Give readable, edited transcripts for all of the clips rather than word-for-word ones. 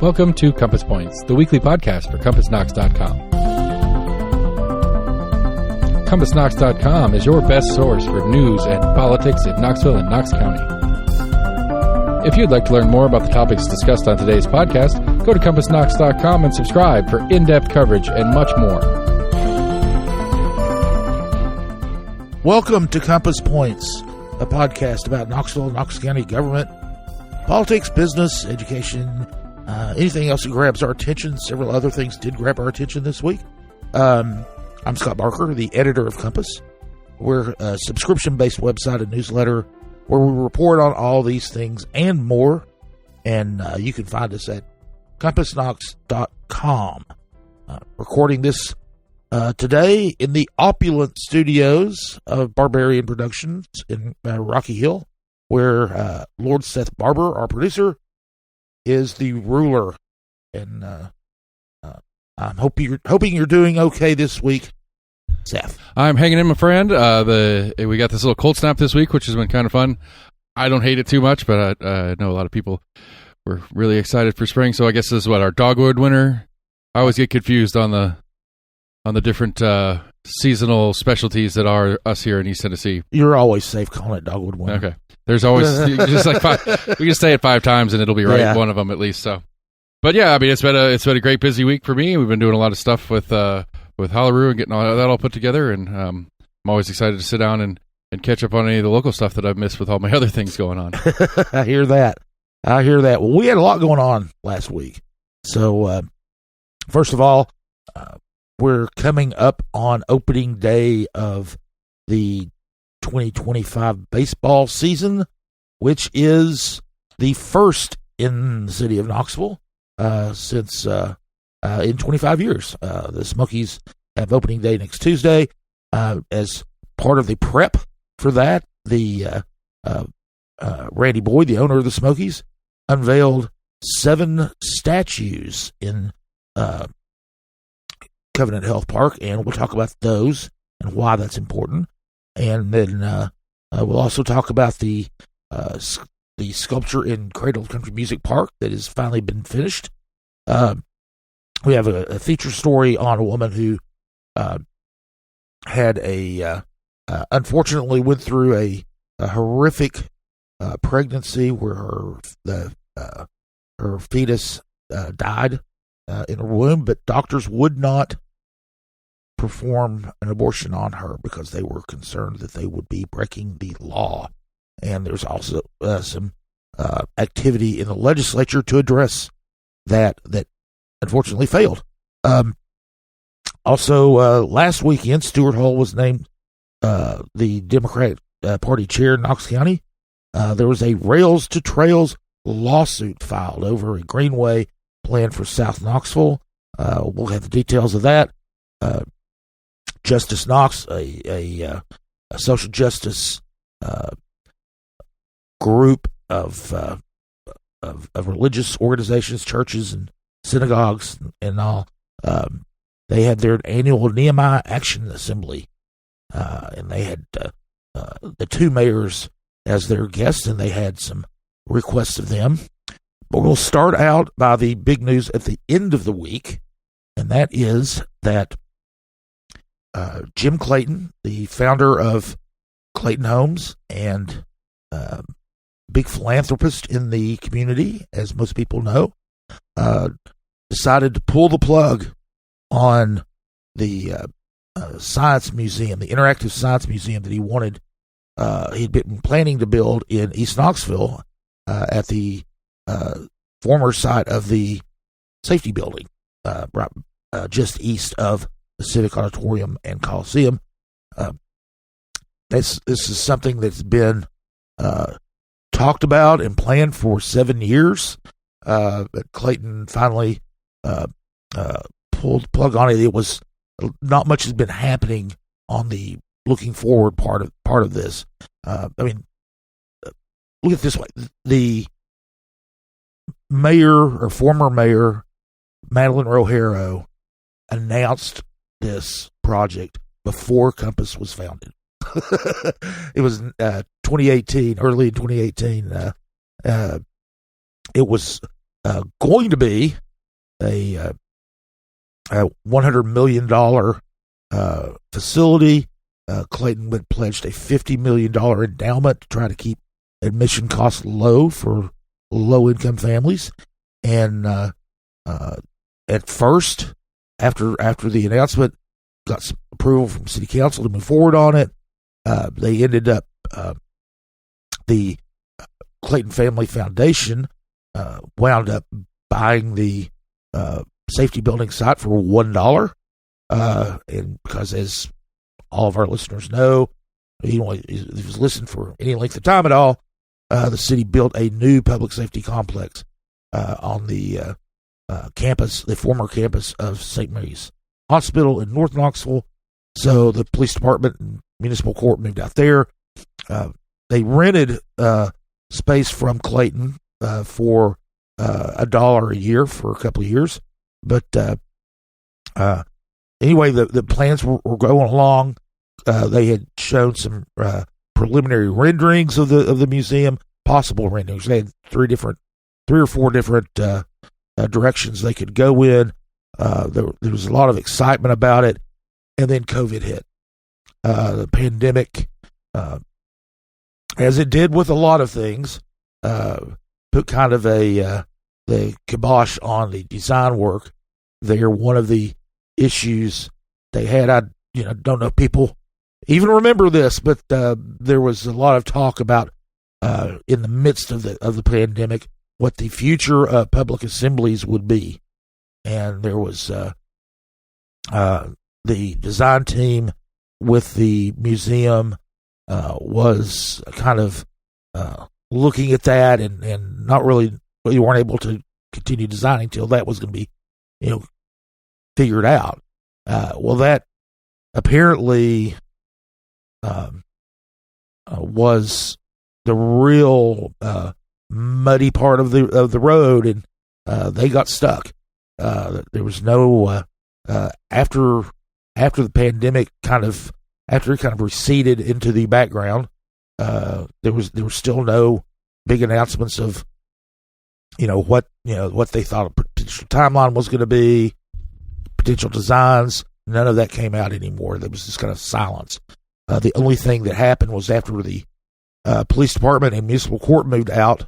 Welcome to Compass Points, the weekly podcast for CompassKnox.com. CompassKnox.com is your best source for news and politics in Knoxville and Knox County. If you'd like to learn more about the topics discussed on today's podcast, go to CompassKnox.com and subscribe for in-depth coverage and much more. Welcome to Compass Points, a podcast about Knoxville, Knox County government, politics, business, education, anything else that grabs our attention. Several other things did grab our attention this week. I'm Scott Barker, the editor of Compass. We're a subscription-based website and newsletter where we report on all these things and more. And you can find us at CompassKnox.com. Recording this today in the opulent studios of Barbarian Productions in Rocky Hill, where Lord Seth Barber, our producer, is the ruler. And I'm hoping you're doing okay this week, Seth. I'm hanging in, my friend. We got this little cold snap this week, which has been kind of fun. I don't hate it too much, but I know a lot of people were really excited for spring. So I guess this is what, our dogwood winter? I always get confused on the different seasonal specialties that are us here in East Tennessee. You're always safe calling it dogwood winter. Okay. There's always just like we can say it 5 times and it'll be right. Yeah. One of them at least. So, but yeah, I mean, it's been a great busy week for me. We've been doing a lot of stuff with Hollaroo and getting all that all put together, and I'm always excited to sit down and catch up on any of the local stuff that I've missed with all my other things going on. I hear that. Well, we had a lot going on last week. So, first of all, we're coming up on opening day of the 2025 baseball season, which is the first in the city of Knoxville since in 25 years. The Smokies have opening day next Tuesday. As part of the prep for that, the Randy Boyd, the owner of the Smokies, unveiled 7 statues in Covenant Health Park, and we'll talk about those and why that's important. And then we'll also talk about the sculpture in Cradle Country Music Park that has finally been finished. We have a feature story on a woman who had unfortunately went through a horrific pregnancy where her fetus died in her womb, but doctors would not perform an abortion on her because they were concerned that they would be breaking the law. And there's also some activity in the legislature to address that unfortunately failed. Also, last weekend, Stuart Hohl was named the Democratic Party chair in Knox County. There was a Rails to Trails lawsuit filed over a greenway planned for South Knoxville. We'll have the details of that. Justice Knox, a social justice group of religious organizations, churches, and synagogues, and all. They had their annual Nehemiah Action Assembly, and they had the 2 mayors as their guests, and they had some requests of them. But we'll start out by the big news at the end of the week, and that is that Jim Clayton, the founder of Clayton Homes and big philanthropist in the community, as most people know, decided to pull the plug on the science museum, the interactive science museum that he wanted. He'd been planning to build in East Knoxville at the former site of the safety building, just east of the Civic Auditorium and Coliseum. This is something that's been talked about and planned for 7 years. But Clayton finally pulled the plug on it. It was not much has been happening on the looking forward part of this. I mean, look at it this way: the mayor or former mayor Madeline Rohero announced this project before Compass was founded. It was 2018, early in 2018. It was going to be a $100 million facility. Clayton had pledged a $50 million endowment to try to keep admission costs low for low-income families. And at first, after the announcement, got some approval from City Council to move forward on it. They ended up, the Clayton Family Foundation wound up buying the safety building site for $1. And because, as all of our listeners know, if you've listened for any length of time at all, the city built a new public safety complex on the campus, the former campus of St. Mary's Hospital in North Knoxville. So the police department and municipal court moved out there. They rented space from Clayton for $1 a year for a couple of years. But anyway, the plans were going along. They had shown some preliminary renderings of the museum, possible renderings. They had three or four different directions they could go in. There was a lot of excitement about it, and then COVID hit. The pandemic, as it did with a lot of things, put kind of the kibosh on the design work there. One of the issues they had, I don't know if people even remember this, but there was a lot of talk about in the midst of the pandemic what the future of public assemblies would be. And there was the design team with the museum was kind of looking at that and not really, you weren't able to continue designing until that was going to be, figured out. Well, that apparently was the real muddy part of the road, and they got stuck. There was no after the pandemic after it kind of receded into the background. There was still no big announcements of what they thought a potential timeline was going to be, potential designs. None of that came out anymore. There was just kind of silence. The only thing that happened was after the police department and municipal court moved out,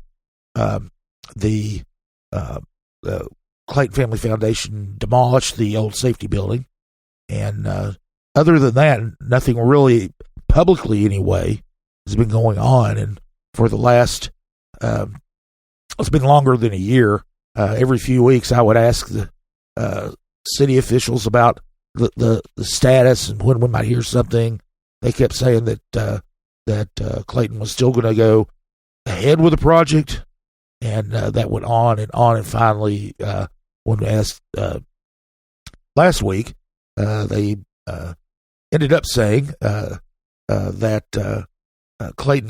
the Clayton Family Foundation demolished the old safety building. And other than that, nothing really publicly anyway has been going on. And for the last, it's been longer than a year. Every few weeks I would ask the city officials about the status and when we might hear something. They kept saying that Clayton was still going to go ahead with the project, and that went on, and finally, when we asked last week, they ended up saying that Clayton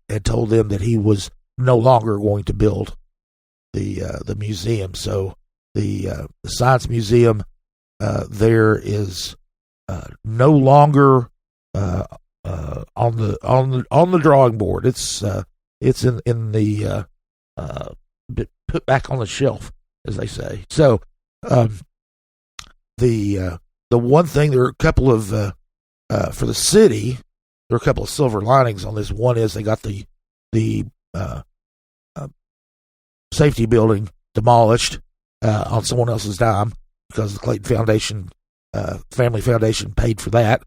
had told them that he was no longer going to build the museum. So the Science Museum there is no longer on the drawing board. It's in the put back on the shelf, as they say. So the one thing, there are a couple of for the city, there are a couple of silver linings on this. One is they got the safety building demolished on someone else's dime, because the Clayton Foundation, Family Foundation, paid for that.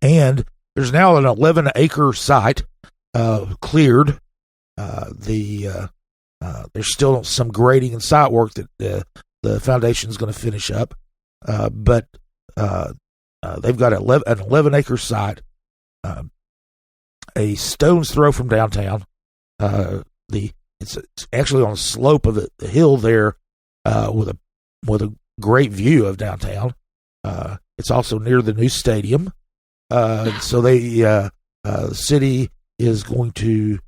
And there's now an 11-acre site cleared. There's still some grading and site work that the foundation is going to finish up, but they've got an 11-acre site, a stone's throw from downtown. It's actually on a slope of the hill there, with a great view of downtown. It's also near the new stadium. So the city is going to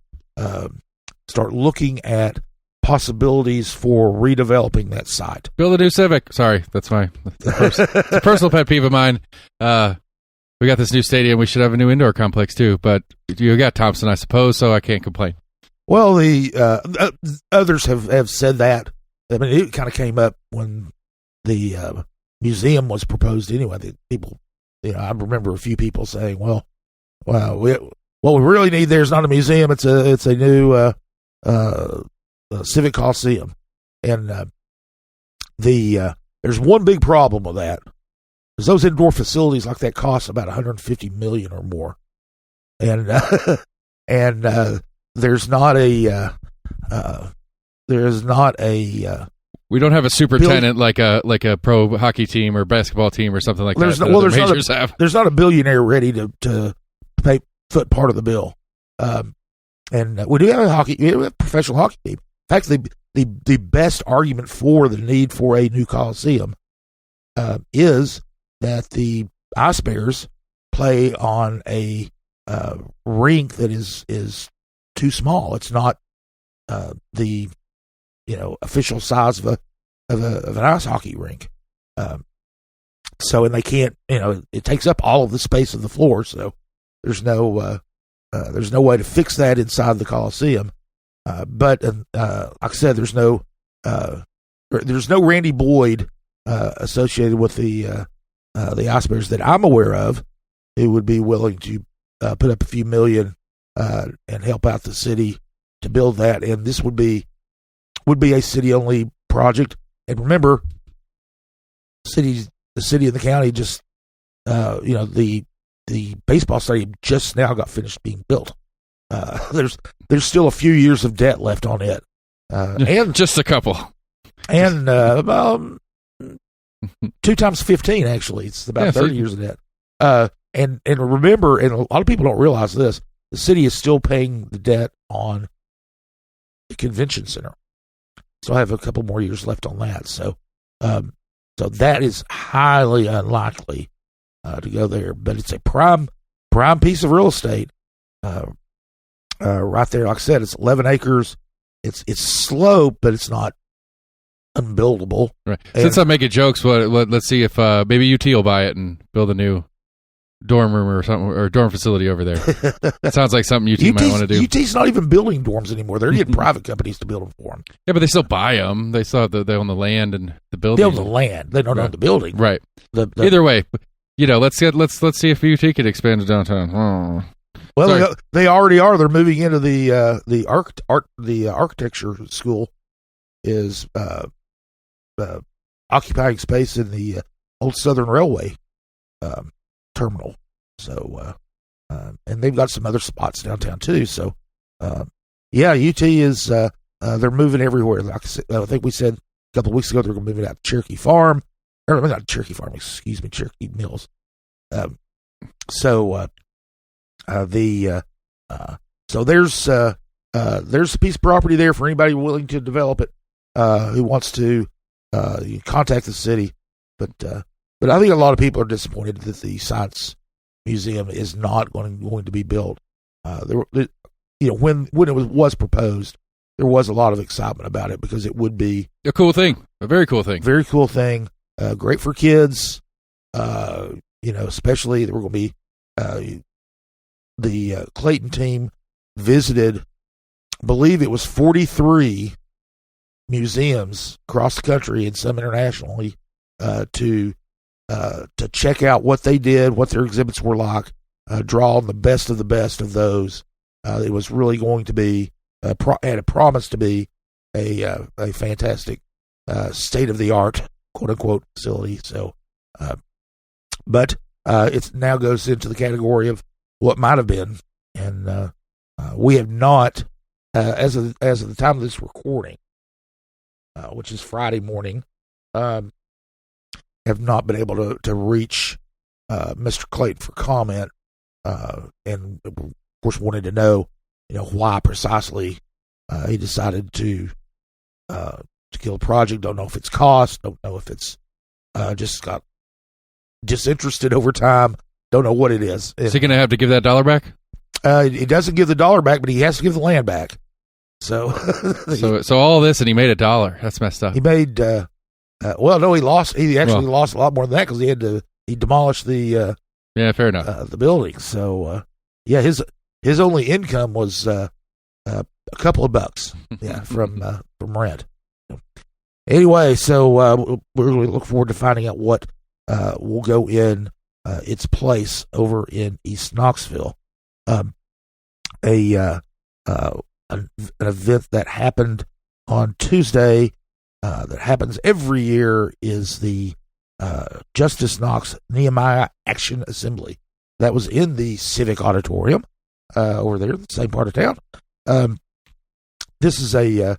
start looking at possibilities for redeveloping that site. Build a new Civic. Sorry, that's it's a personal pet peeve of mine. We got this new stadium. We should have a new indoor complex too, but you got Thompson, I suppose, so I can't complain. Well, the others have said that. I mean, it kind of came up when the museum was proposed. Anyway, the people, I remember a few people saying, "Well, what we really need there is not a museum; it's a new Civic Auditorium." And there's one big problem with that, because those indoor facilities like that cost about $150 million or more, and there's not a we don't have a superintendent like a pro hockey team or basketball team or something like that. There's not a billionaire ready to pay foot part of the bill. And we do have a professional hockey team. In fact, the best argument for the need for a new Coliseum is that the Ice Bears play on a rink that is too small. It's not the official size of an ice hockey rink. So, and they can't, it takes up all of the space of the floor. So there's no way to fix that inside the Coliseum. But like I said, there's no Randy Boyd associated with the Ice Bears that I'm aware of, who would be willing to put up a few million and help out the city to build that. And this would be a city-only project. And remember, the city and the county just, the baseball stadium just now got finished being built. There's still a few years of debt left on it, and just a couple, and about 2 times 15. Actually, it's about 30 years of debt. And remember, and a lot of people don't realize this: the city is still paying the debt on the convention center. So I have a couple more years left on that. So that is highly unlikely to go there. But it's a prime piece of real estate right there. Like I said, it's 11 acres. It's sloped, but it's not unbuildable. Right. Since I'm making jokes, let's see if maybe UT will buy it and build a new dorm room or something, or dorm facility over there. That sounds like something UT might want to do. UT's not even building dorms anymore. They're getting private companies to build them for them. Yeah, but they still buy them. They still they own the land and the building. They own the land. They don't own the building. Right. Either way, let's see if UT can expand to downtown. Oh. Well, they already are. They're moving into the architecture school is occupying space in the old Southern Railway terminal. So, and they've got some other spots downtown too. So, UT is they're moving everywhere. Like I think we said a couple of weeks ago, they're going to move it out to Cherokee Farm, or not Cherokee Farm, excuse me, Cherokee Mills. So there's a piece of property there for anybody willing to develop it, who wants to contact the city. But I think a lot of people are disappointed that the Science Museum is not going to be built. When it was proposed, there was a lot of excitement about it because it would be a cool thing, a very cool thing, great for kids. Especially there were going to be the Clayton team visited, I believe it was 43 museums across the country and some internationally to check out what they did, what their exhibits were like, draw on the best of those. It was really going to be had a promise to be a fantastic state of the art quote unquote facility. So, but it now goes into the category of what might have been, and we have not, as of the time of this recording, which is Friday morning, have not been able to reach Mr. Clayton for comment, and of course wanted to know, why precisely he decided to kill the project. Don't know if it's cost. Don't know if it's just got disinterested over time. Don't know what it is. Is he going to have to give that $1 back? He doesn't give the $1 back, but he has to give the land back. So, so all this, and he made $1. That's messed up. He made. No, he lost. He actually lost a lot more than that because he demolished the. Yeah, fair enough. The building. So, his only income was a couple of bucks, from rent. Anyway, so we're really looking forward to finding out what will go in its place over in East Knoxville. An event that happened on Tuesday that happens every year is the Justice Knox Nehemiah Action Assembly. That was in the Civic Auditorium over there, the same part of town. This is an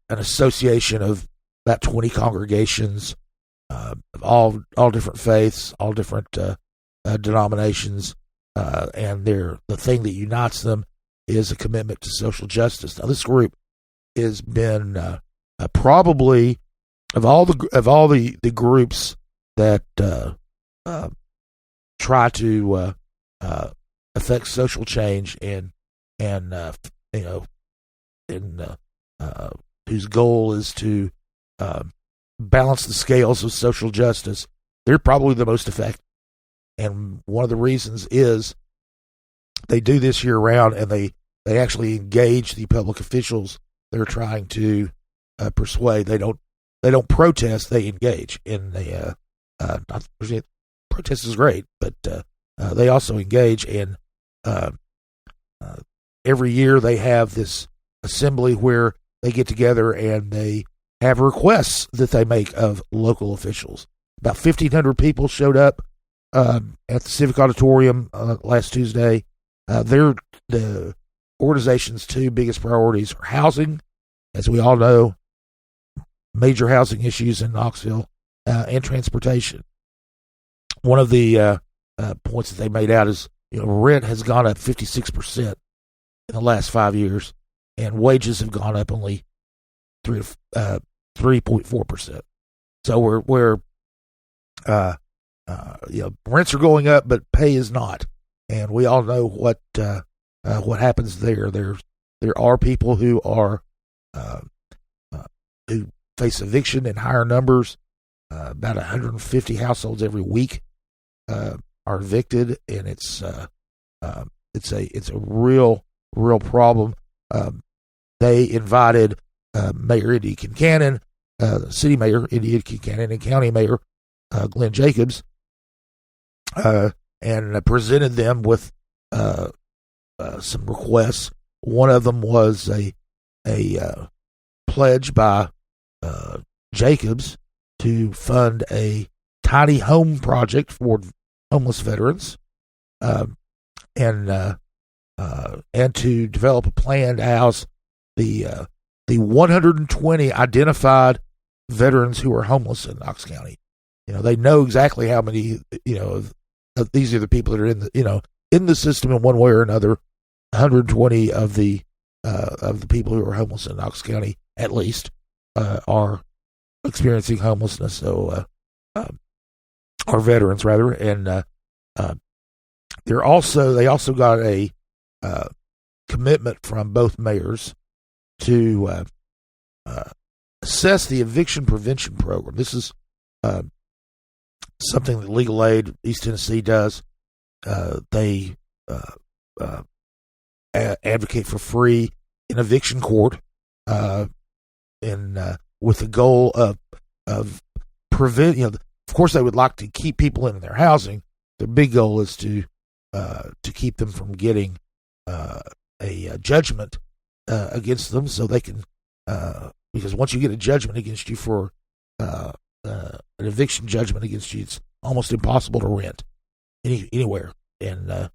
association of about 20 congregations, of all different faiths, all different denominations, and the thing that unites them is a commitment to social justice. Now, this group has been probably of all the groups that try to affect social change and whose goal is to balance the scales of social justice. They're probably the most effective, and one of the reasons is they do this year round, and they actually engage the public officials they're trying to persuade. They don't protest; they engage in the. Protest is great, but they also engage. And every year they have this assembly where they get together and they have requests that they make of local officials. About 1,500 people showed up at the Civic Auditorium last Tuesday. The organization's two biggest priorities are housing, as we all know, major housing issues in Knoxville, and transportation. One of the points that they made out is, rent has gone up 56% in the last 5 years, and wages have gone up only 3.4%. So we're rents are going up, but pay is not, and we all know what happens there. There are people who are who face eviction in higher numbers. About 150 households every week are evicted, and it's a real problem. They invited Mayor Indy Kincannon, City Mayor Indy Kincannon, and County Mayor Glenn Jacobs, and presented them with some requests. One of them was a pledge by Jacobs to fund a tiny home project for homeless veterans, and to develop a plan to house the 120 identified veterans who are homeless in Knox County. They know exactly how many. These are the people that are in the system in one way or another. 120 of the people who are homeless in Knox County, at least, are experiencing homelessness. So, are veterans rather, and they also got a commitment from both mayors to assess the eviction prevention program. This is something that Legal Aid East Tennessee does. They advocate for free in eviction court, and with the goal of prevent. Of course, they would like to keep people in their housing. Their big goal is to keep them from getting a judgment against them, so they can. Because once you get a judgment against you for an eviction judgment against you, it's almost impossible to rent anywhere, and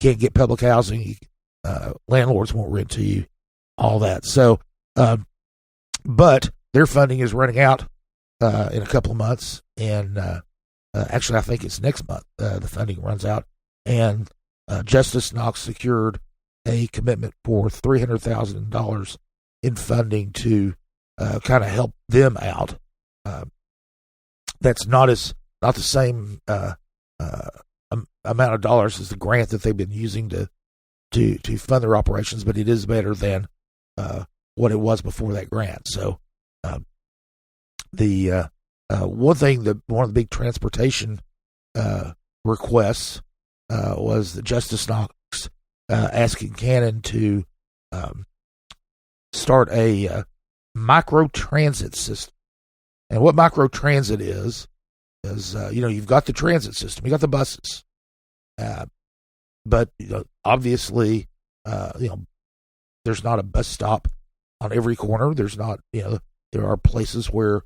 can't get public housing. Landlords won't rent to you, all that. So, but their funding is running out in a couple of months, and actually, I think it's next month the funding runs out. And Justice Knox secured a commitment for $300,000 in funding to kind of help them out. That's not the same amount of dollars as the grant that they've been using to fund their operations, but it is better than what it was before that grant. So one of the big transportation requests was the Justice Knox asking Cannon to start a micro transit system. And what micro transit is you've got the transit system, you got the buses, but obviously, there's not a bus stop on every corner. There's not, there are places where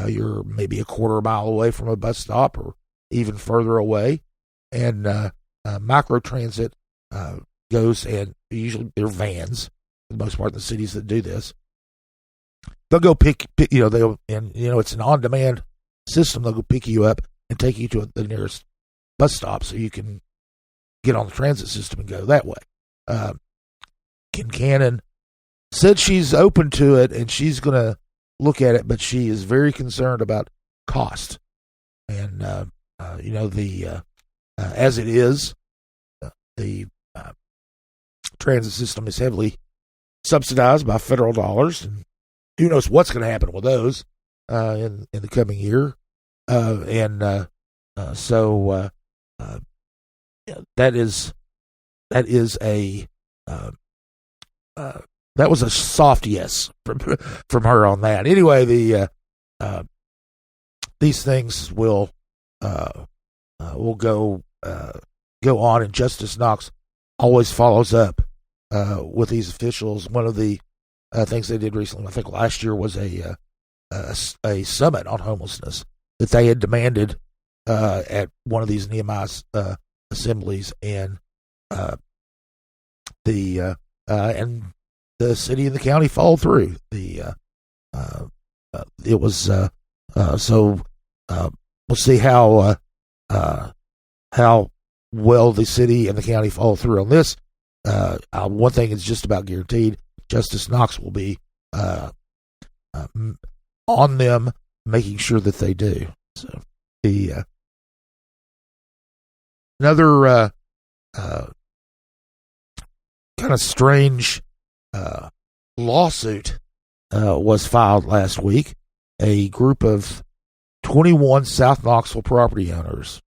you're maybe a quarter mile away from a bus stop or even further away, and micro transit goes, and usually they're vans for the most part in the cities that do this. They'll go pick it's an on-demand system. They'll go pick you up and take you to the nearest bus stop so you can get on the transit system and go that way. Ken Cannon said she's open to it and she's going to look at it, but she is very concerned about cost. And, as it is, the transit system is heavily subsidized by federal dollars, and who knows what's going to happen with those in the coming year. That was a soft yes from her on that. Anyway, these things will go on, and Justice Knox always follows up with these officials. One of the things they did recently, I think last year, was a summit on homelessness that they had demanded at one of these Nehemiah assemblies, and the city and the county followed through. We'll see how well the city and the county follow through on this. One thing is just about guaranteed: Justice Knox will be on them, making sure that they do. So another kind of strange lawsuit was filed last week. A group of 21 South Knoxville property owners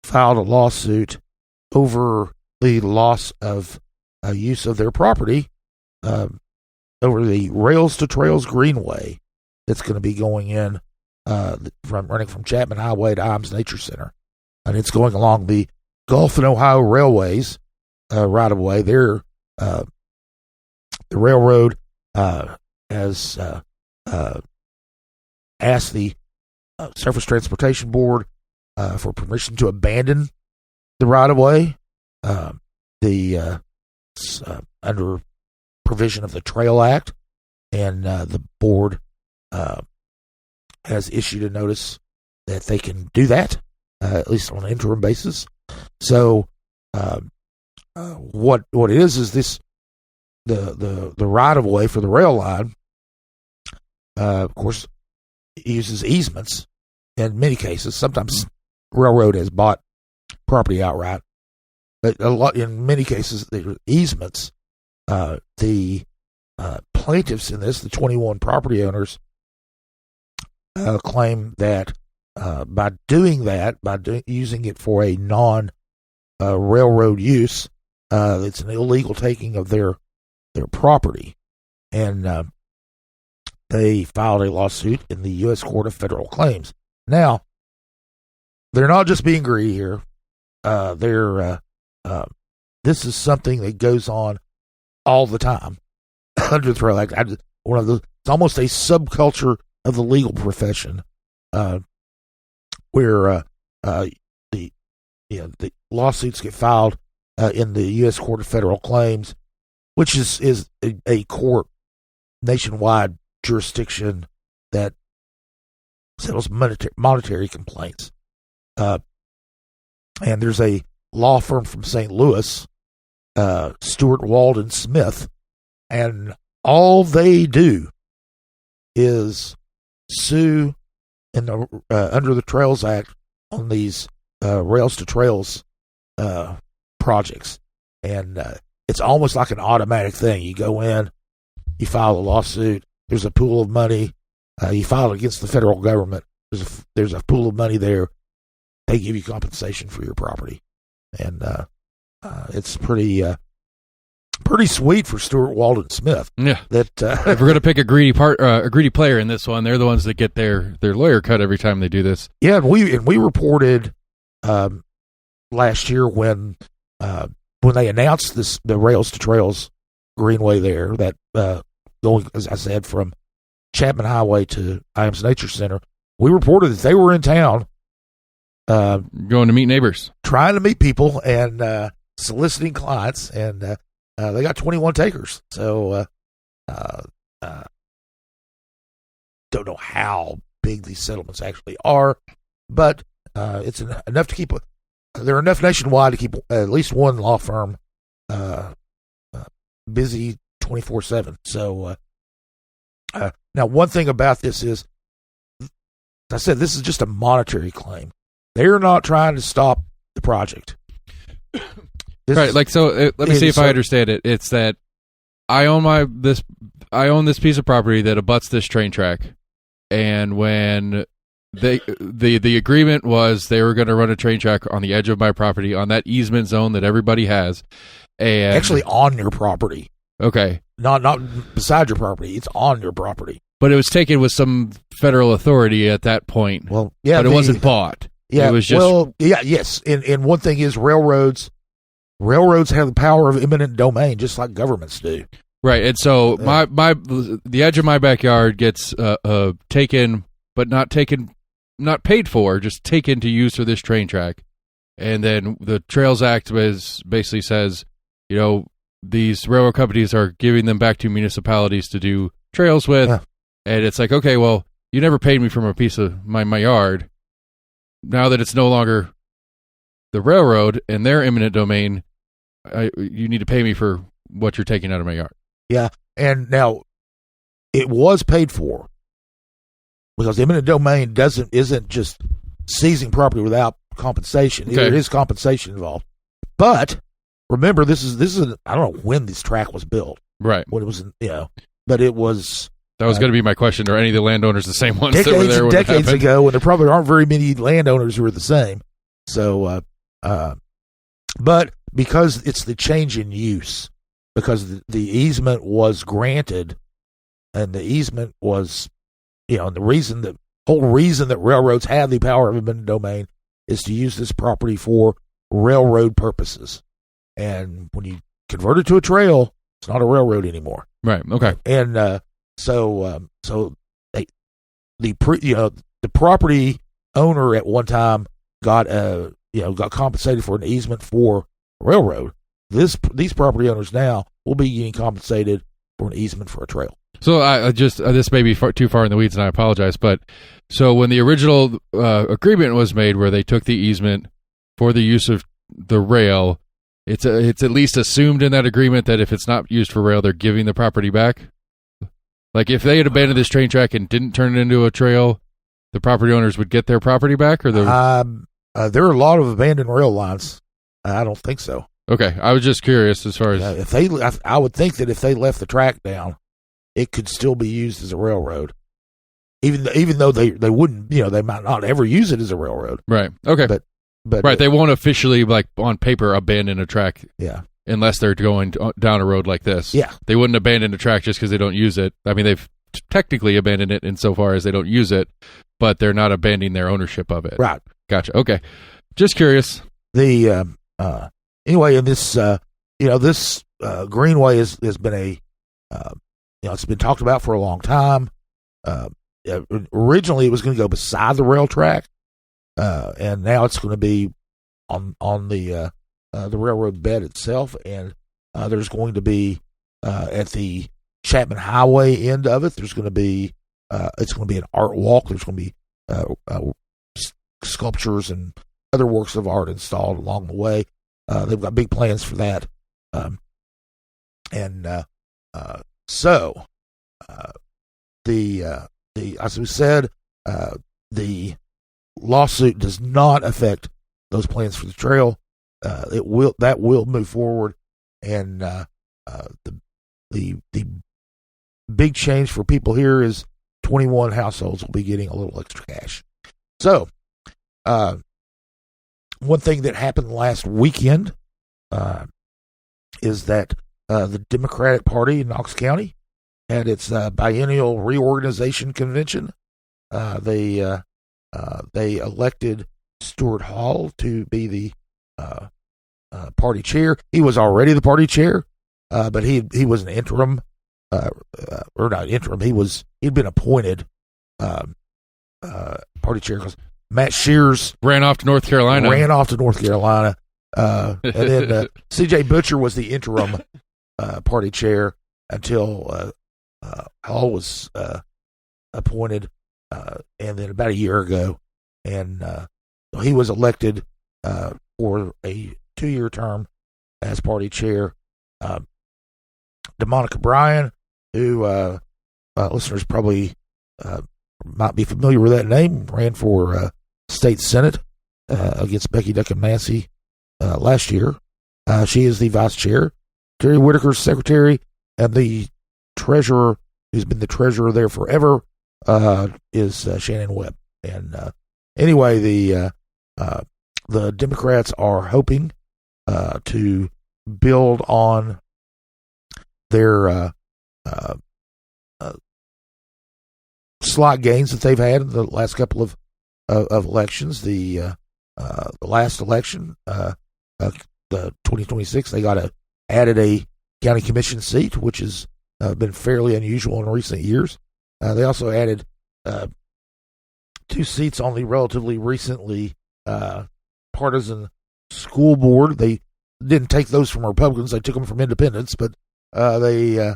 filed a lawsuit over the loss of use of their property over the Rails to Trails Greenway that's going to be going in running from Chapman Highway to Imes Nature Center, and it's going along the Gulf and Ohio Railways right of way. There, the railroad has asked the Surface Transportation Board for permission to abandon the right of way. Under provision of the Trail Act, and the board has issued a notice that they can do that, at least on an interim basis. So, what it is this the right of way for the rail line, of course, uses easements in many cases. Sometimes railroad has bought property outright, but in many cases, there are easements. The plaintiffs in this, the 21 property owners, claim that by doing that, using it for a non-railroad use, it's an illegal taking of their property, and they filed a lawsuit in the U.S. Court of Federal Claims. Now, they're not just being greedy here. This is something that goes on all the time under the Trail Act. It's almost a subculture of the legal profession, where the lawsuits get filed in the U.S. Court of Federal Claims, which is a court nationwide jurisdiction that settles monetary complaints. And there's a law firm from St. Louis, Stuart Hohl Smith, and all they do is sue under the Trails Act on these Rails to Trails projects, and it's almost like an automatic thing. You go in, you file a lawsuit. There's a pool of money. You file it against the federal government. There's a pool of money there. They give you compensation for your property, and it's pretty pretty sweet for Stuart Walden Smith. Yeah. That if we're going to pick a greedy player in this one, they're the ones that get their lawyer cut every time they do this. Yeah, and we reported last year when they announced the Rails to Trails greenway there that going, as I said, from Chapman Highway to Iams Nature Center. We reported that they were in town, going to meet neighbors, trying to meet people, and soliciting clients, and they got 21 takers. So don't know how big these settlements actually are, but it's enough to keep. They're enough nationwide to keep at least one law firm busy 24/7. So now, one thing about this is, as I said, this is just a monetary claim. They're not trying to stop the project. Right. Like, so let me see if I understand it. It's that I own this piece of property that abuts this train track, and when the agreement was they were going to run a train track on the edge of my property on that easement zone that everybody has, and actually on your property. Okay. Not beside your property. It's on your property. But it was taken with some federal authority at that point. Well, yeah, but it wasn't bought. Yeah, it was just yes. And one thing is railroads have the power of eminent domain, just like governments do. Right, and so the edge of my backyard gets taken, but not paid for, just taken to use for this train track. And then the Trails Act basically says, these railroad companies are giving them back to municipalities to do trails with. Yeah. And it's like, okay, well, you never paid me for a piece of my yard. Now that it's no longer the railroad and their eminent domain, you need to pay me for what you're taking out of my yard. Yeah, and now it was paid for because eminent domain isn't just seizing property without compensation. Okay. There is compensation involved. But remember, this is I don't know when this track was built. Right. When it was, but it was. That was going to be my question. Are any of the landowners the same ones that were there when decades it happened? ago, and there probably aren't very many landowners who are the same. So, but because it's the change in use, because the easement was granted, and the easement was, and the whole reason that railroads have the power of eminent domain is to use this property for railroad purposes. And when you convert it to a trail, it's not a railroad anymore. Right. Okay. And so the property owner at one time got compensated for an easement for a railroad. These property owners now will be getting compensated for an easement for a trail. So I just this may be too far in the weeds, and I apologize. But so when the original agreement was made, where they took the easement for the use of the rail, it's at least assumed in that agreement that if it's not used for rail, they're giving the property back. Like if they had abandoned this train track and didn't turn it into a trail, the property owners would get their property back, or there are a lot of abandoned rail lines. I don't think so. Okay, I was just curious as far as I would think that if they left the track down, it could still be used as a railroad, even though they wouldn't, they might not ever use it as a railroad. Right. Okay. But right, they won't officially, like on paper, abandon a track. Yeah. Unless they're going down a road like this. Yeah. They wouldn't abandon a track just because they don't use it. I mean, they've technically abandoned it insofar as they don't use it, but they're not abandoning their ownership of it. Right. Gotcha. Okay. Just curious. Anyway, in this this greenway has been it's been talked about for a long time. Originally, it was going to go beside the rail track, and now it's going to be on the railroad bed itself, and there's going to be at the Chapman Highway end of it. There's going to be it's going to be an art walk. There's going to be sculptures and other works of art installed along the way. They've got big plans for that, so as we said, the lawsuit does not affect those plans for the trail. That will move forward, and the big change for people here is 21 households will be getting a little extra cash. So, one thing that happened last weekend is that the Democratic Party in Knox County had its biennial reorganization convention. They elected Stuart Hohl to be the party chair. He was already the party chair, but he was an interim, or not interim. He'd been appointed party chair because Matt Shears ran off to North Carolina. And then C.J. Butcher was the interim party chair until Hall was appointed, and then about a year ago, and he was elected for a 2-year term as party chair. DeMonica Bryan, who listeners probably might be familiar with that name, ran for state senate against Becky Duckham Nancy last year. She is the vice chair. Terry Whitaker's secretary, and the treasurer, who's been the treasurer there forever, is Shannon Webb. And anyway, the Democrats are hoping to build on their slight gains that they've had in the last couple of elections. The last election, the 2026, they added a county commission seat, which has been fairly unusual in recent years. They also added 2 seats on the relatively recently partisan school board. They didn't take those from Republicans; they took them from independents. But they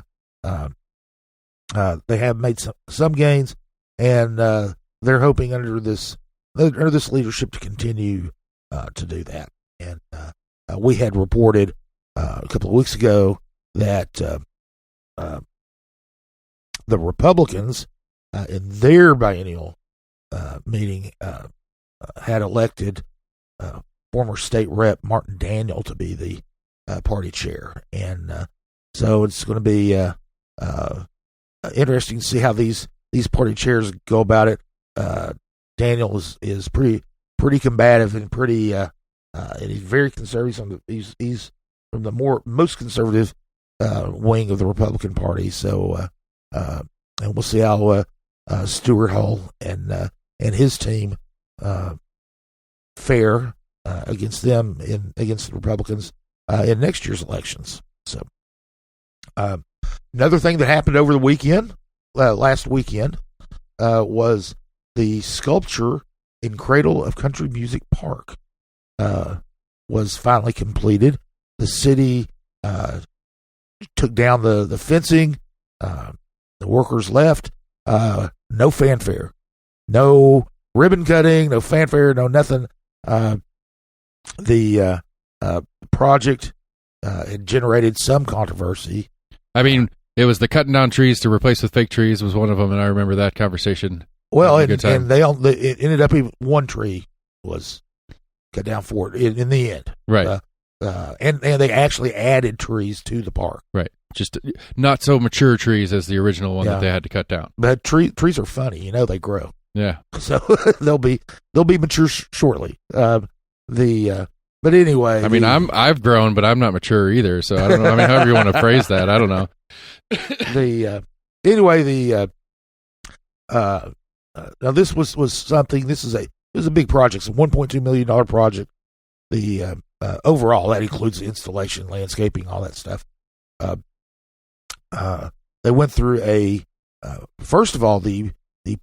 have made some gains, and they're hoping under this leadership to continue to do that. And we had reported a couple of weeks ago that the Republicans in their biennial meeting had elected former state rep Martin Daniel to be the party chair, and so it's going to be interesting to see how these party chairs go about it. Daniel is pretty combative and pretty and he's very conservative. He's from the most conservative wing of the Republican Party. So and we'll see how Stuart Hohl and his team fare against them against the Republicans in next year's elections. So another thing that happened over the weekend, last weekend, was the sculpture in Cradle of Country Music Park was finally completed. The city took down the fencing. The workers left. No fanfare, no ribbon cutting, no fanfare, no nothing. The project had generated some controversy. I mean, it was the cutting down trees to replace with fake trees was one of them, and I remember that conversation. Well, and it ended up even one tree was cut down for it in the end, right? And they actually added trees to the park, right? Just not so mature trees as the original one that they had to cut down. But trees are funny, they grow. Yeah, so they'll be mature shortly. But anyway, I mean, I've grown, but I'm not mature either. So I don't know. I mean, however you want to phrase that, I don't know. Now this was something. This is a big project. It's a $1.2 million project. The overall that includes the installation, landscaping, all that stuff. They went through first of all, the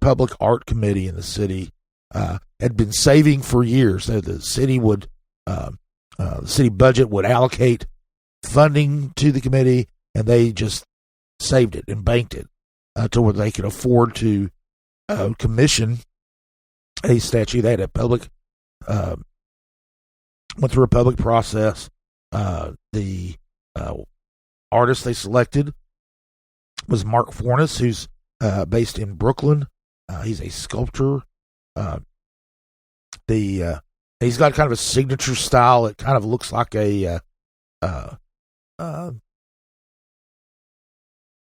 public art committee in the city had been saving for years. The city would the city budget would allocate funding to the committee, and they just saved it and banked it to where they could afford to commission a statue. They had a public went through a public process. The artist they selected was Mark Fornes, who's based in Brooklyn. He's a sculptor. He's got kind of a signature style. It kind of looks like a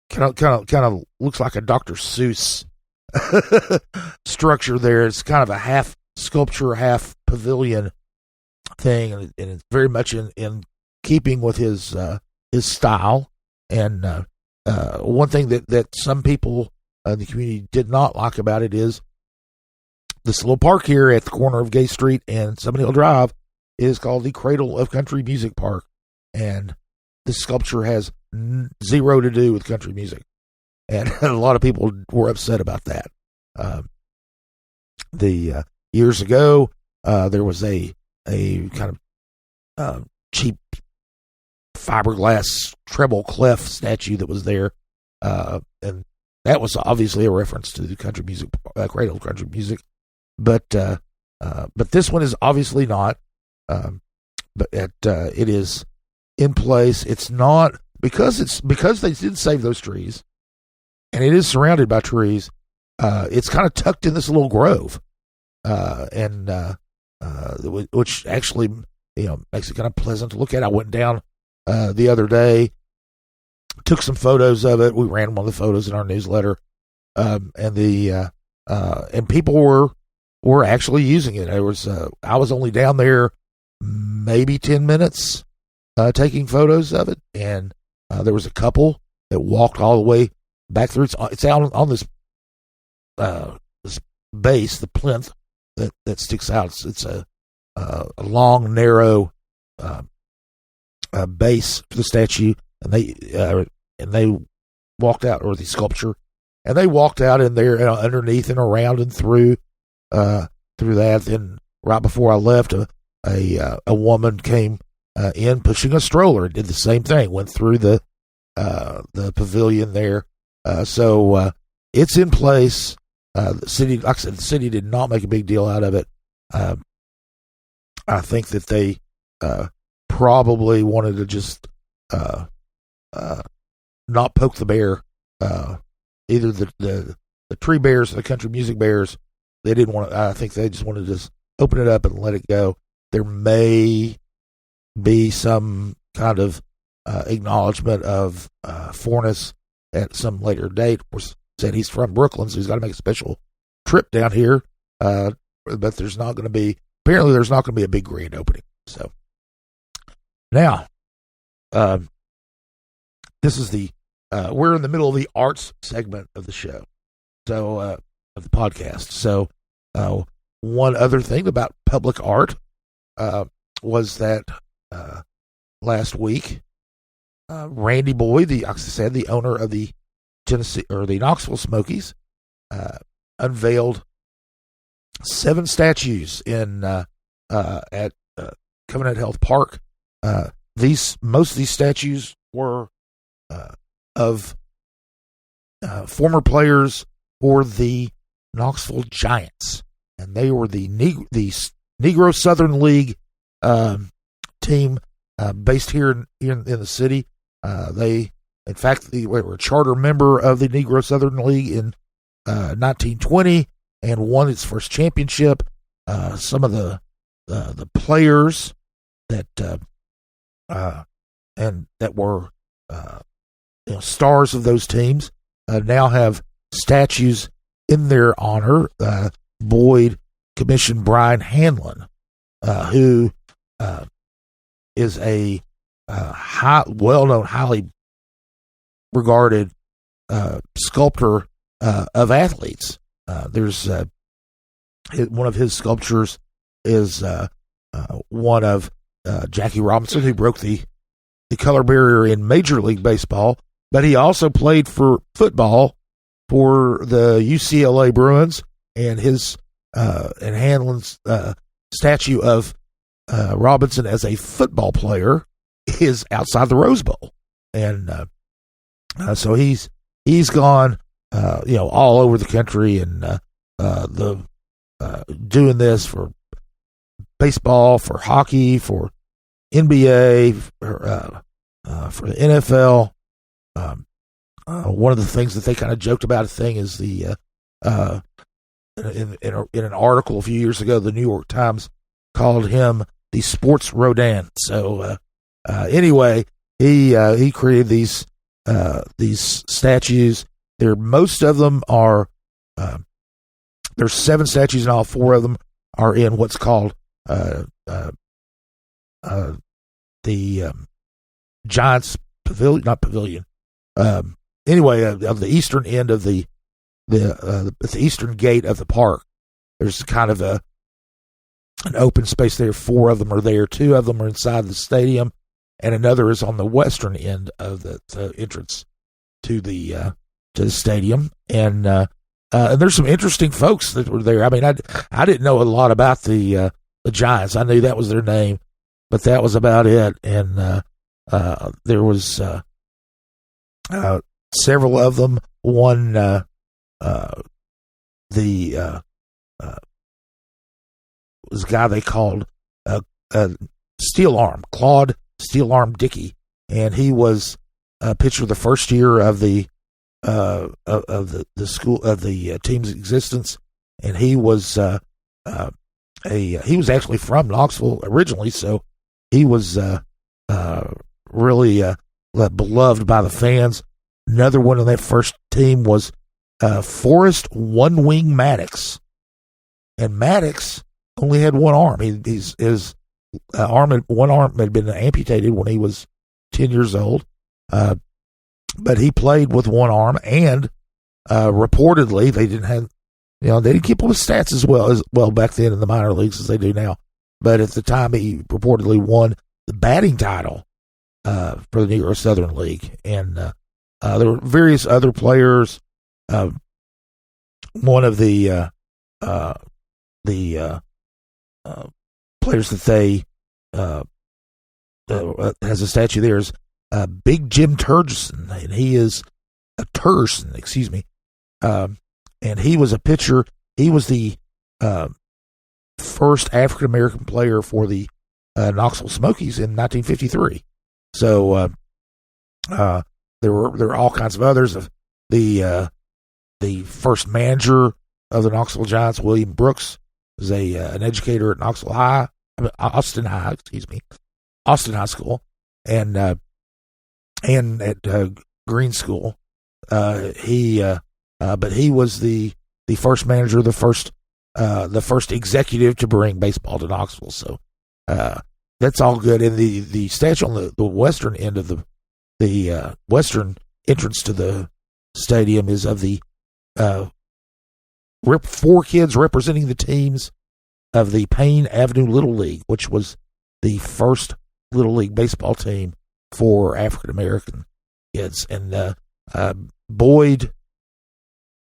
kind of looks like a Dr. Seuss structure there. It's kind of a half sculpture, half pavilion thing, and it's very much in keeping with his style. And one thing that some people in the community did not like about it is this little park here at the corner of Gay Street and Summit Hill Drive is called the Cradle of Country Music Park. And this sculpture has zero to do with country music. And a lot of people were upset about that. Years ago, there was a kind of cheap fiberglass treble clef statue that was there, and that was obviously a reference to the country music, Cradle of Country Music. But this one is obviously not. But it is in place. It's not because they did save those trees, and it is surrounded by trees. It's kind of tucked in this little grove, which actually makes it kind of pleasant to look at. I went down the other day, took some photos of it. We ran one of the photos in our newsletter, and people were actually using it. I was only down there maybe 10 minutes taking photos of it, and there was a couple that walked all the way back through. It's out on this base, the plinth that sticks out. It's a long, narrow base for the statue, and they walked out, or the sculpture, and they walked out in there, underneath and around and through that. Then right before I left, a woman came in pushing a stroller and did the same thing. Went through the pavilion there. So it's in place. The city, like I said, the city did not make a big deal out of it. I think that they probably wanted to just not poke the bear. Either the tree bears or the country music bears. They didn't want to. I think they just wanted to just open it up and let it go. There may be some kind of acknowledgement of foreignness at some later date. Said he's from Brooklyn, so he's got to make a special trip down here. But there's not going to be. Apparently, there's not going to be a big grand opening. So now, this is we're in the middle of the arts segment of the show, so of the podcast. So one other thing about public art was that last week, Randy Boyd, like I said, the owner of the the Knoxville Smokies, unveiled 7 statues at Covenant Health Park. Most of these statues were of former players for the Knoxville Giants, and they were the Negro Southern League team based here in the city. In fact, they were a charter member of the Negro Southern League in 1920 and won its first championship. Some of the players that were stars of those teams now have statues in their honor. Boyd commissioned Brian Hanlon, who is a well-known, highly regarded sculptor of athletes. There's one of his sculptures is one of Jackie Robinson, who broke the color barrier in Major League Baseball, but he also played for football for the UCLA Bruins, and his and Hanlon's statue of Robinson as a football player is outside the Rose Bowl, and so he's gone all over the country and doing this for baseball, for hockey, for NBA, for the NFL. One of the things that they kind of joked about is in an article a few years ago, the New York Times called him the sports Rodin. So anyway, he created these statues. Most of them are there's 7 statues, and all 4 of them are in what's called the Giants pavilion, not pavilion. Anyway, of the eastern end of the eastern gate of the park, there's kind of an open space there. 4 of them are there. 2 of them are inside the stadium, and another is on the western end of the entrance to the stadium. And there's some interesting folks that were there. I mean, I didn't know a lot about the Giants. I knew that was their name, but that was about it. And there was several of them. One was a guy they called Steel Arm, Claude Steel Arm Dickey, and he was a pitcher the first year of the school of the team's existence, and he was he was actually from Knoxville originally, so he was really beloved by the fans. Another one on that first team was Forrest One Wing Maddox, and Maddox only had one arm. His one arm had been amputated when he was 10 years old, but he played with one arm, and reportedly they didn't keep up with stats as well back then in the minor leagues as they do now. But at the time, he reportedly won the batting title for the Negro Southern League, and there were various other players. One of the players that they has a statue there is Big Jim Turgeson, and he is Turgeson, excuse me, and he was a pitcher. He was the first African American player for the Knoxville Smokies in 1953. So there were all kinds of others. Of the first manager of the Knoxville Giants, William Brooks, was an educator at Austin High School, and at Green School. But he was the first manager, the first executive to bring baseball to Knoxville. So that's all good. And the statue on the western end of the western entrance to the stadium is of the 4 kids representing the teams of the Payne Avenue Little League, which was the first Little League baseball team for African American kids. And Boyd,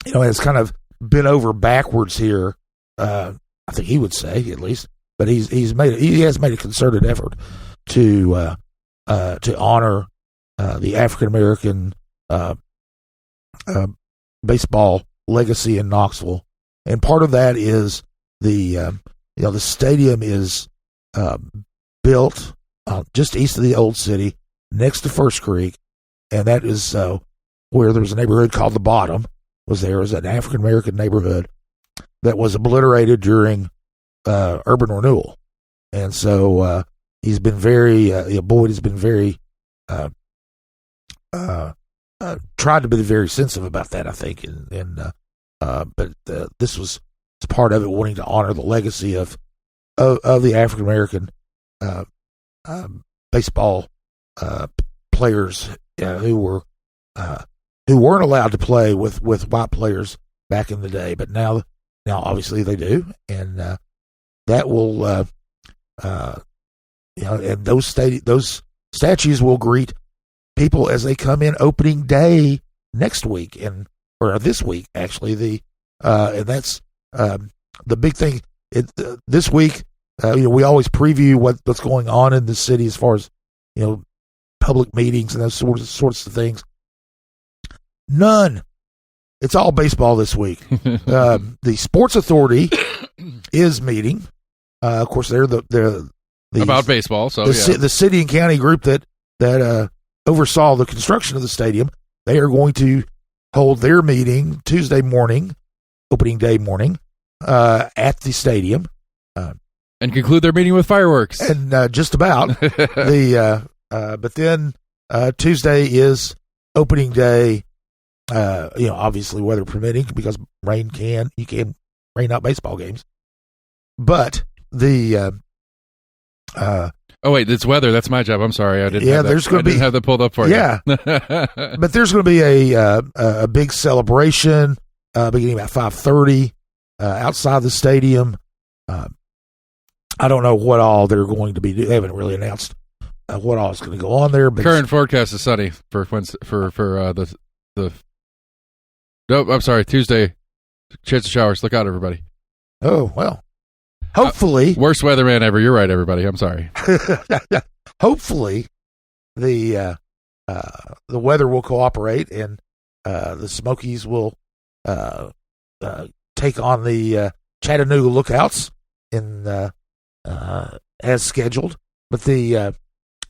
has kind of been over backwards here. I think he would say, at least, but he has made a concerted effort to honor the African American baseball legacy in Knoxville, and part of that is the stadium is built just east of the old city, next to First Creek, and that is where there was a neighborhood called the Bottom. Was an African American neighborhood that was obliterated during urban renewal, and so he's been very Boyd has been very tried to be very sensitive about that, I think, but this was part of it, wanting to honor the legacy of the African American baseball players who weren't allowed to play with white players back in the day, but now obviously they do, and that will and those statues will greet people as they come in opening day next week or this week, actually. And that's the big thing. This week, we always preview what's going on in the city as far as public meetings and those sorts of things. None. It's all baseball this week. The Sports Authority is meeting. Of course, they're the about baseball. So the city and county group that oversaw the construction of the stadium. They are going to hold their meeting Tuesday morning, opening day morning, at the stadium, and conclude their meeting with fireworks. And just about but then Tuesday is opening day. Obviously weather permitting, because you can rain out baseball games. But the Oh wait, it's weather. That's my job. I'm sorry, I didn't. Yeah, have that. there's going to be. Didn't have that pulled up for you. But there's going to be a big celebration beginning about 5:30 outside the stadium. I don't know what all they're going to be doing. They haven't really announced what all is going to go on there. But current forecast is sunny for Wednesday, for the. Nope, I'm sorry. Tuesday, chance of showers. Look out, everybody. Oh well. Hopefully, worst weatherman ever. You're right, everybody. I'm sorry. Hopefully, the weather will cooperate and the Smokies will take on the Chattanooga Lookouts in as scheduled. But like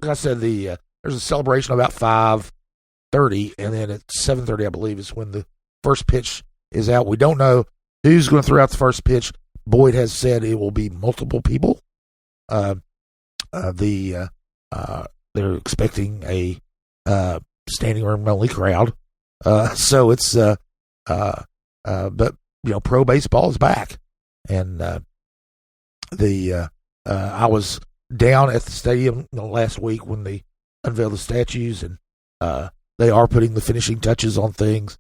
I said, there's a celebration about 5:30, and then at 7:30, I believe, is when the first pitch is out. We don't know who's going to throw out the first pitch. Boyd has said it will be multiple people. They're expecting a standing room only crowd. So it's but pro baseball is back, and I was down at the stadium last week when they unveiled the statues, and they are putting the finishing touches on things.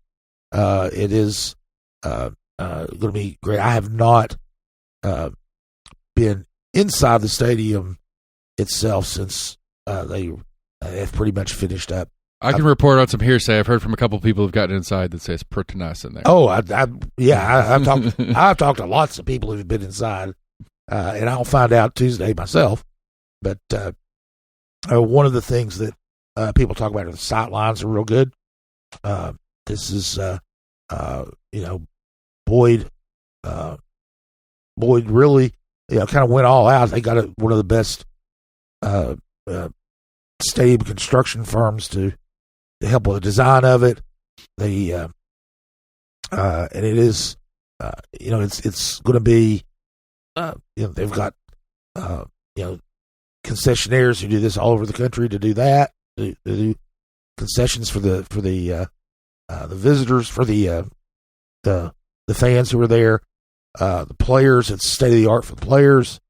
It is going to be great. I have not been inside the stadium itself since they have pretty much finished up. I can report on some hearsay. I've heard from a couple of people who've gotten inside that say it's pretty nice in there. Oh, I've talked. I've talked to lots of people who've been inside, and I'll find out Tuesday myself. But one of the things that people talk about are the sight lines are real good. This is Boyd. Boyd really, kind of went all out. They got one of the best stadium construction firms to help with the design of it. They and it is, it's going to be, they've got, concessionaires who do this all over the country to do that. They do concessions for the visitors, for the fans who are there. The players, it's state of the art for the players,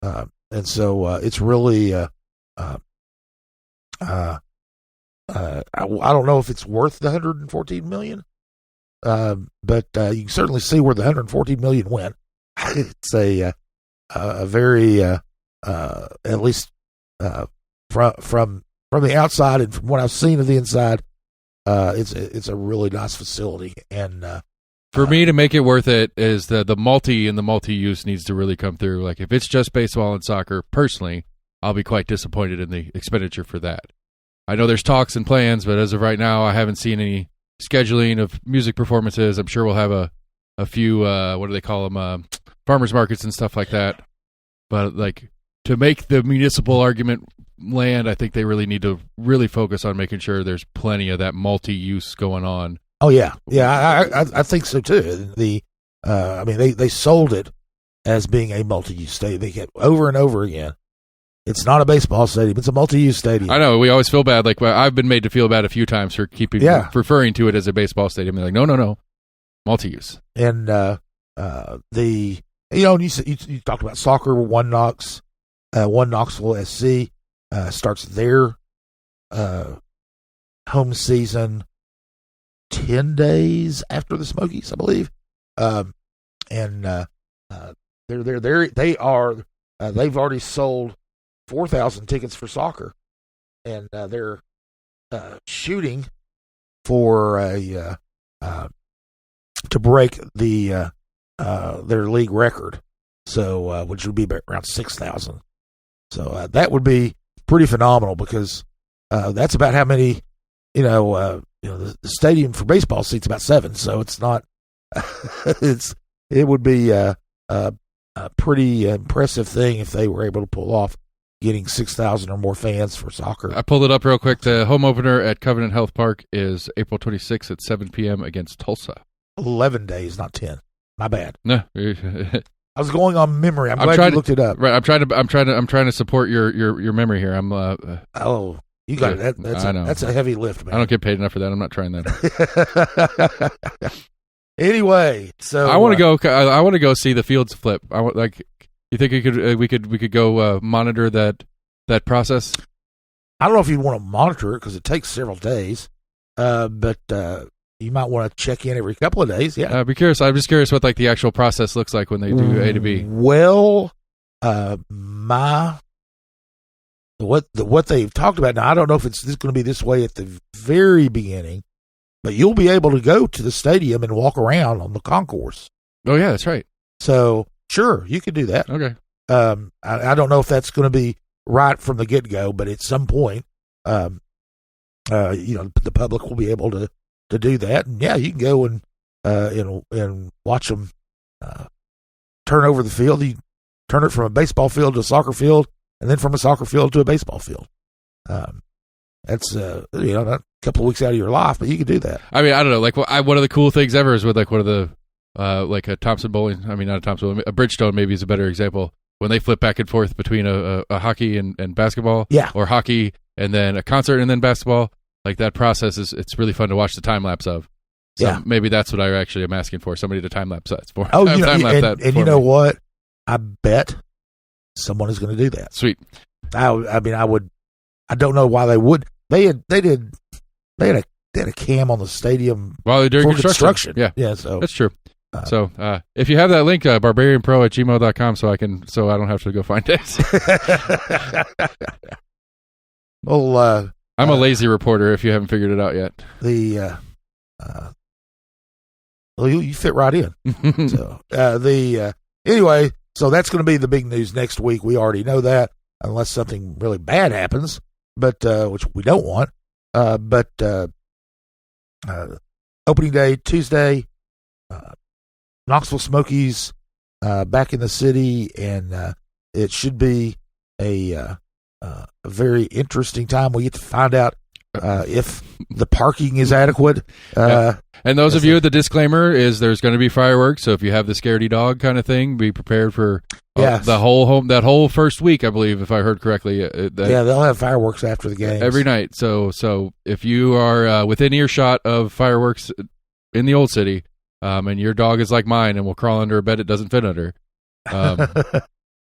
and so it's really. I don't know if it's worth the $114 million, but you can certainly see where the $114 million went. It's a very, at least from the outside and from what I've seen of the inside, it's a really nice facility. And for me to make it worth it is the multi-use needs to really come through. Like if it's just baseball and soccer, personally, I'll be quite disappointed in the expenditure for that. I know there's talks and plans, but as of right now, I haven't seen any scheduling of music performances. I'm sure we'll have a few, what do they call them, farmers markets and stuff like that. But like to make the municipal argument land, I think they really need to really focus on making sure there's plenty of that multi-use going on. Oh yeah, I think so too. They sold it as being a multi-use stadium. They kept over and over again. It's not a baseball stadium; it's a multi-use stadium. I know we always feel bad. Like I've been made to feel bad a few times for referring to it as a baseball stadium. They're like, no, multi-use. And you talked about soccer. One Knoxville SC starts their home season 10 days after the Smokies, I believe. They've already sold 4,000 tickets for soccer, and they're shooting for to break their league record. So, which would be around 6,000. So that would be pretty phenomenal because that's about how many. The stadium for baseball seats about 7, so it's not. It would be a pretty impressive thing if they were able to pull off getting 6,000 or more fans for soccer. I pulled it up real quick. The home opener at Covenant Health Park is April 26th at 7 p.m. against Tulsa. 11 days, not 10. My bad. No, I was going on memory. I'm glad you looked it up. Right, I'm trying to support your memory here. I'm. You got it. That's a heavy lift, man. I don't get paid enough for that. I'm not trying that. Anyway, so I want to go. I want to go see the fields flip. You think we could go monitor that that process? I don't know if you'd want to monitor it because it takes several days, but you might want to check in every couple of days. Yeah, I'd be curious. I'm just curious what like the actual process looks like when they do A to B. Well, what they've talked about now, I don't know if it's going to be this way at the very beginning, but you'll be able to go to the stadium and walk around on the concourse. Oh yeah, that's right. So sure, you could do that. Okay. I don't know if that's going to be right from the get go, but at some point, the public will be able to do that. And yeah, you can go and watch them turn over the field. You turn it from a baseball field to a soccer field, and then from a soccer field to a baseball field. That's a couple of weeks out of your life, but you could do that. I mean, I don't know. Like, one of the cool things ever is with like one of the like a Thompson Bowling. I mean, not a Thompson, a Bridgestone maybe is a better example. When they flip back and forth between a hockey and basketball, or hockey and then a concert and then basketball, like that process it's really fun to watch the time lapse of. So maybe that's what I actually am asking for, somebody to time lapse that for. Oh, and you know what? I bet someone is going to do that. Sweet. I mean, I don't know why they would. They had a cam on the stadium while they're doing construction. Yeah. So that's true. So if you have that link, barbarianpro@gmail.com, so I don't have to go find it. Well, I'm a lazy reporter. If you haven't figured it out yet, you fit right in. So anyway, so that's going to be the big news next week. We already know that, unless something really bad happens, but which we don't want. But opening day Tuesday. Knoxville Smokies back in the city, and it should be a very interesting time. We get to find out if the parking is adequate. And those of you, the disclaimer is there's going to be fireworks, so if you have the scaredy dog kind of thing, be prepared for the whole first week, I believe, if I heard correctly. They'll have fireworks after the game every night. So if you are within earshot of fireworks in the old city, and your dog is like mine and will crawl under a bed it doesn't fit under. That's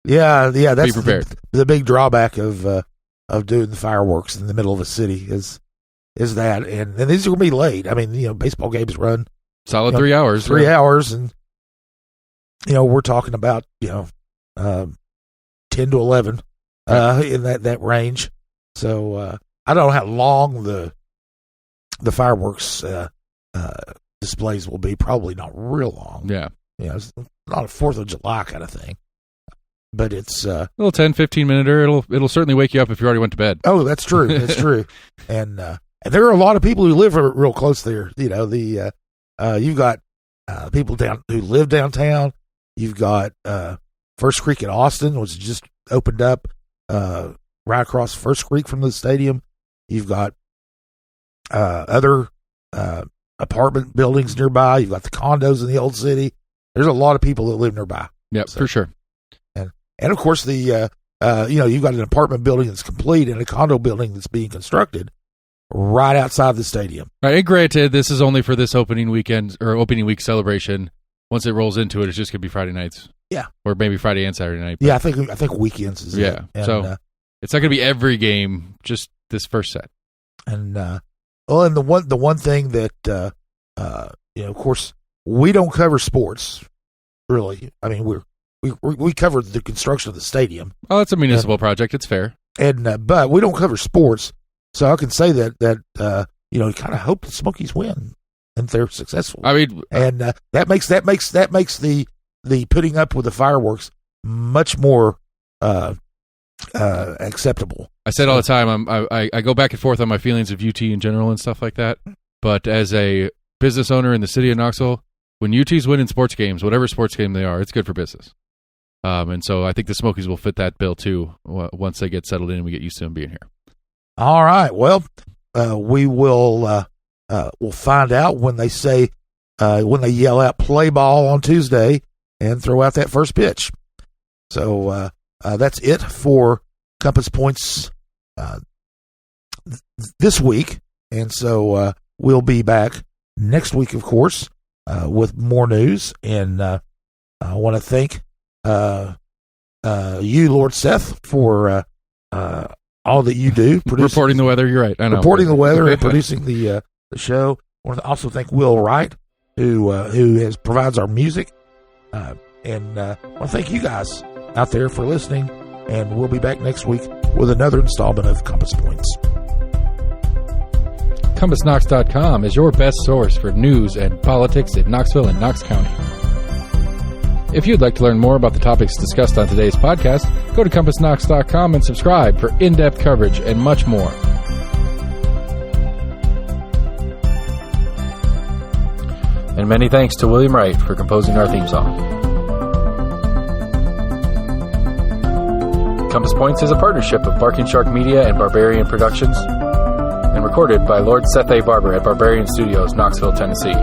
be prepared. The big drawback of doing the fireworks in the middle of a city is that, and these are going to be late. I mean, baseball games run solid 3 hours. 3 hours, and we're talking about 10 to 11 in that range. So I don't know how long the fireworks displays will be. Probably not real long. Yeah. It's not a 4th of July kind of thing. But it's a little 10-15 minute. It'll certainly wake you up if you already went to bed. Oh, that's true. That's true. And there are a lot of people who live real close there. You've got people who live downtown. You've got First Creek in Austin, which just opened up right across First Creek from the stadium. You've got other apartment buildings nearby. You've got the condos in the old city. There's a lot of people that live nearby. Yep, for sure. And of course, you've got an apartment building that's complete and a condo building that's being constructed right outside the stadium. Right, and granted, this is only for this opening weekend or opening week celebration. Once it rolls into it, it's just going to be Friday nights. Yeah, or maybe Friday and Saturday night. Yeah, I think weekends is it. And, so it's not going to be every game, just this first set. And and the one thing that of course, we don't cover sports really. I mean, we cover the construction of the stadium. Oh, it's a municipal project. It's fair. And but we don't cover sports, so I can say that kind of hope the Smokies win and they're successful. I mean, and that makes the putting up with the fireworks much more acceptable. I said all the time, I go back and forth on my feelings of UT in general and stuff like that. But as a business owner in the city of Knoxville, when UT's winning sports games, whatever sports game they are, it's good for business. And so I think the Smokies will fit that bill too once they get settled in and we get used to them being here. All right. Well, we will we'll find out when they say when they yell out play ball on Tuesday and throw out that first pitch. So that's it for Compass Points this week. And so we'll be back next week, of course, with more news. And I want to thank you, Lord Seth, for all that you do. Reporting the weather, you're right. I know. Reporting the weather and producing the show. I want to also thank Will Wright, who provides our music. And I want to thank you guys out there for listening. And we'll be back next week with another installment of Compass Points. CompassKnox.com is your best source for news and politics in Knoxville and Knox County. If you'd like to learn more about the topics discussed on today's podcast, go to CompassKnox.com and subscribe for in-depth coverage and much more. And many thanks to William Wright for composing our theme song. Compass Points is a partnership of Barking Shark Media and Barbarian Productions, and recorded by Lord Seth A. Barber at Barbarian Studios, Knoxville, Tennessee.